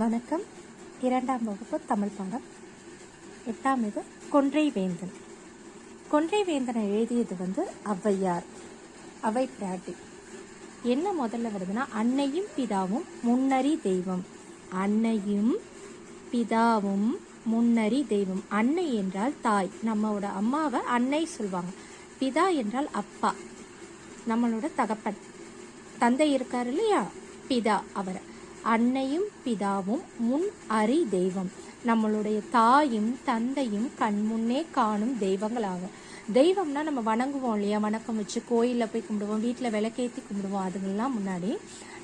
வணக்கம். 2ஆம் வகுப்பு தமிழ் பாடம் 8ஆம் இது கொன்றை வேந்தன். கொன்றை வேந்தனை எழுதியது ஔவையார், அவை பிராட்டி. என்ன முதல்ல வருதுன்னா, அன்னையும் பிதாவும் முன்னறி தெய்வம். அன்னையும் பிதாவும் முன்னறி தெய்வம். அன்னை என்றால் தாய், நம்மளோட அம்மாவை அன்னை சொல்லுவாங்க. பிதா என்றால் அப்பா, நம்மளோட தகப்பன், தந்தை இருக்காரு இல்லையா, பிதா அவர். அன்னையும் பிதாவும் முன் அறி தெய்வம். நம்மளுடைய தாயும் தந்தையும் கண் முன்னே காணும் தெய்வங்களாகும். தெய்வம்னா நம்ம வணங்குவோம் இல்லையா, வணக்கம் வச்சு கோயிலில் போய் கும்பிடுவோம், வீட்டில் விளக்கேற்றி கும்பிடுவோம். அதுங்கெல்லாம் முன்னாடி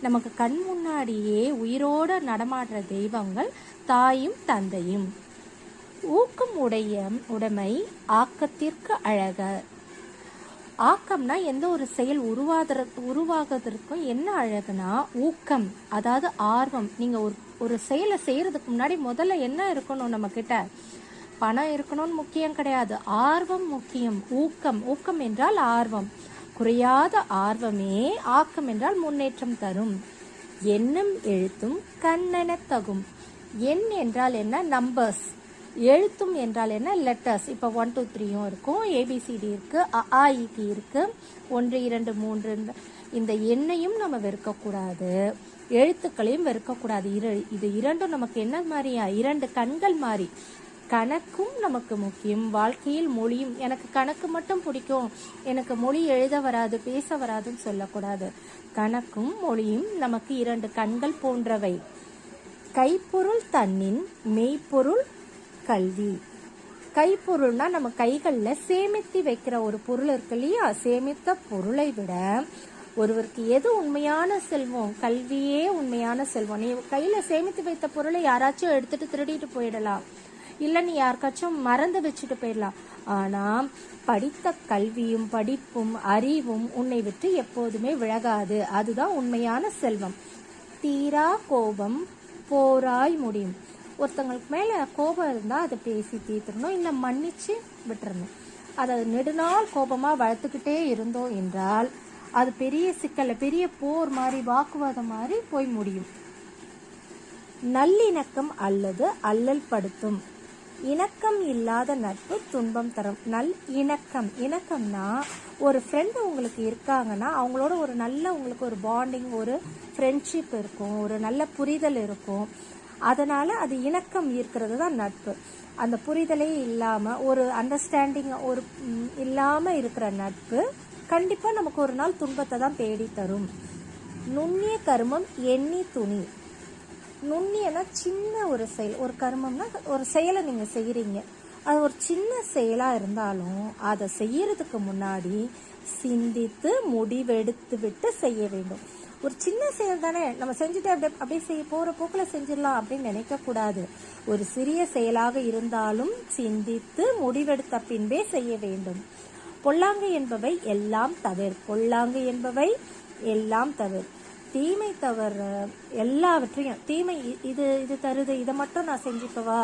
நமக்கு கண் முன்னாடியே உயிரோடு நடமாடுற தெய்வங்கள் தாயும் தந்தையும். ஊக்கம் உடைமை ஆக்கத்திற்கு அழக. ஆக்கம்னா எந்த ஒரு செயல் உருவாகிறதுக்கும் என்ன அழகுனா ஊக்கம், அதாவது ஆர்வம். நீங்க ஒரு செயலை செய்யறதுக்கு முன்னாடி முதல்ல என்ன இருக்கணும், நம்ம கிட்ட பணம் இருக்கணும்னு முக்கியம் கிடையாது, ஆர்வம் முக்கியம். ஊக்கம் என்றால் ஆர்வம். குறையாத ஆர்வமே ஆக்கம் என்றால் முன்னேற்றம் தரும். எண்ணும் எழுத்தும் கண்ணென தகும். எண் என்றால் என்ன, நம்பர்ஸ். எழுத்தும் என்றால் என்ன, லெட்டர்ஸ். இப்போ 1 2 3 இருக்கும், ஏபிசிடி இருக்கு, அஆஇக்கு இருக்கு, 1 2 3. இந்த எண்ணையும் நம்ம வெறுக்கக்கூடாது, எழுத்துக்களையும் வெறுக்கக்கூடாது. இது இரண்டும் நமக்கு என்ன மாதிரியா, 2 கண்கள் மாதிரி. கணக்கும் நமக்கு முக்கியம், வாழ்க்கையில் மொழியும். எனக்கு கணக்கு மட்டும் பிடிக்கும், எனக்கு மொழி எழுத வராது, பேச வராதுன்னு சொல்லக்கூடாது. கணக்கும் மொழியும் நமக்கு 2 கண்கள் போன்றவை. கைப்பொருள் தன்னின் மெய்ப்பொருள் கல்வி. கைப்பொருள்னா நம்ம கைகளில் சேமித்து வைக்கிற ஒரு பொருள் இருக்கு இல்லையா, சேமித்த பொருளை விட ஒருவருக்கு எது உண்மையான செல்வம், கல்வியே உண்மையான செல்வம். நீ கையில் சேமித்து வைத்த பொருளை யாராச்சும் எடுத்துட்டு திருடிட்டு போயிடலாம், இல்லை நீ யாருக்காச்சும் மறந்து வச்சுட்டு போயிடலாம். ஆனால் படித்த கல்வியும் படிப்பும் அறிவும் உன்னை விட்டு எப்போதுமே விலகாது. அதுதான் உண்மையான செல்வம். தீரா கோபம் போராய் முடியும். ஒருத்தங்களுக்கு மேலே கோபம் இருந்தால் அதை பேசி தீர்த்துடணும், இல்லை மன்னிச்சு விட்டுறணும். அதை நெடுநாள் கோபமாக வளர்த்துக்கிட்டே இருந்தோம் என்றால் அது பெரிய சிக்கலை, பெரிய போர் மாதிரி, வாக்குவாதம் மாதிரி போய் முடியும். நல்லிணக்கம் அல்லது அல்லல் படுத்தும். இணக்கம் இல்லாத நட்பு துன்பம் தரும். நல் இணக்கம், இணக்கம்னா ஒரு ஃப்ரெண்டு உங்களுக்கு இருக்காங்கன்னா அவங்களோட ஒரு நல்ல உங்களுக்கு ஒரு பாண்டிங், ஒரு ஃப்ரெண்ட்ஷிப் இருக்கும், ஒரு நல்ல புரிதல் இருக்கும். அதனால அது இணக்கம் இருக்கிறது தான் நட்பு. அந்த புரிதலே இல்லாம, ஒரு அண்டர்ஸ்டாண்டிங் ஒரு இல்லாம இருக்கிற நட்பு கண்டிப்பா நமக்கு ஒரு நாள் துன்பத்தை தான் தேடி தரும். நுண்ணிய கருமம் எண்ணி துணி. நுண்ணியனா சின்ன ஒரு செயல், ஒரு கருமம்னா ஒரு செயலை நீங்க செய்யறீங்க, அது ஒரு சின்ன செயலா இருந்தாலும் அதை செய்யறதுக்கு முன்னாடி சிந்தித்து முடிவெடுத்து விட்டு செய்ய வேண்டும். ஒரு சின்ன செயல் தானே, நம்ம செஞ்சுட்டு அப்படியே செய்ய போற போக்குல செஞ்சிடலாம் அப்படின்னு நினைக்க கூடாது. ஒரு சிறிய செயலாக இருந்தாலும் சிந்தித்து முடிவெடுத்த பின்பே செய்ய வேண்டும். பொல்லாங்கு என்பவை எல்லாம் தவிர. பொல்லாங்கு என்பவை எல்லாம் தவிர. தீமை தவிர எல்லாவற்றையும், தீமை இது இது தருது, இதை மட்டும் நான் செஞ்சுக்கவா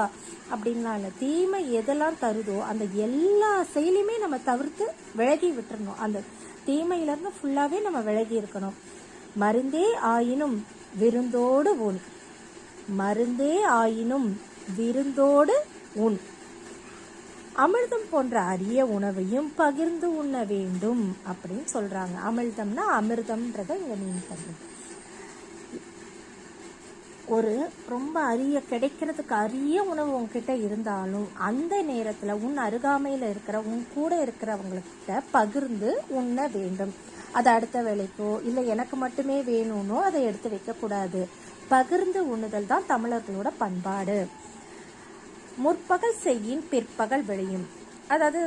அப்படின்லாம் இல்லை. தீமை எதெல்லாம் தருதோ அந்த எல்லா செயலையுமே நம்ம தவிர்த்து விலகி விட்டுறணும். அந்த தீமையிலிருந்து ஃபுல்லாவே நம்ம விலகி இருக்கணும். மருந்தே ஆயினும் விருந்தோடு உண். மருந்தே ஆயினும் விருந்தோடு உண். அமிர்தம் போன்ற அரிய உணவையும் பகிர்ந்து உண்ண வேண்டும் அப்படின்னு சொல்றாங்க. அமிர்தம்னா அமிர்தம்ன்றத இங்க மீன் பண்றது. ஒரு ரொம்ப கிடைக்கிறதுக்கு அரிய உணவு உங்ககிட்ட இருந்தாலும் அந்த நேரத்துல உன் அருகாமையில இருக்கிற உன் கூட இருக்கிறவங்ககிட்ட பகிர்ந்து உண்ண வேண்டும். அது அடுத்த வேலைக்கோ இல்லை எனக்கு மட்டுமே வேணும்னோ அதை எடுத்து வைக்க கூடாது. பகிர்ந்து உண்ணுதல் தான் தமிழர்களோட பண்பாடு. முற்பகல் செய்யின் பிற்பகல் விளையும். அதாவது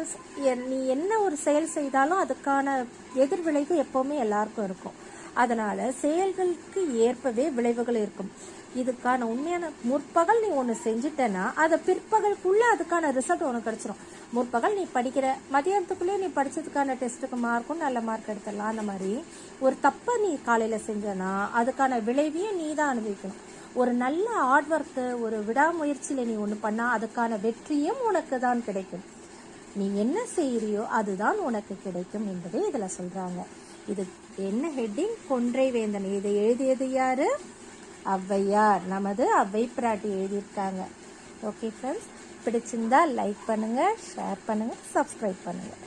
நீ என்ன ஒரு செயல் செய்தாலும் அதுக்கான எதிர்விளைவு எப்பவுமே எல்லாருக்கும் இருக்கும். அதனால செயல்களுக்கு ஏற்பவே விளைவுகள் இருக்கும். இதுக்கான உண்மையான முற்பகல் நீ ஒன்று செஞ்சுட்டேன்னா அதை பிற்பகலுக்குள்ள அதுக்கான ரிசல்ட் உனக்கு கிடைச்சிரும். முற்பகல் நீ படிக்கிற, மதியானத்துக்குள்ளேயே நீ படிச்சதுக்கான டெஸ்ட்டுக்கு மார்க்கும் நல்ல மார்க் எடுத்துடலாம். அந்த மாதிரி ஒரு தப்பை நீ காலையில செஞ்சனா அதுக்கான விளைவையும் நீ தான் அனுபவிக்கணும். ஒரு நல்ல ஹார்ட் ஒர்க்கு, ஒரு விடாமுயற்சியில நீ ஒன்று பண்ணா அதுக்கான வெற்றியும் உனக்கு தான் கிடைக்கும். நீ என்ன செய்யறியோ அதுதான் உனக்கு கிடைக்கும் என்பதை இதுல சொல்றாங்க. இது என்ன ஹெட்டிங், கொன்றை வேந்தன். இதை எழுதியது யாரு, ஔவையார், நமது அவ்வை பிராட்டி எழுதியிருக்காங்க. ஓகே ஃப்ரெண்ட்ஸ், பிடிச்சிருந்தா லைக் பண்ணுங்கள், ஷேர் பண்ணுங்கள், சப்ஸ்கிரைப் பண்ணுங்கள்.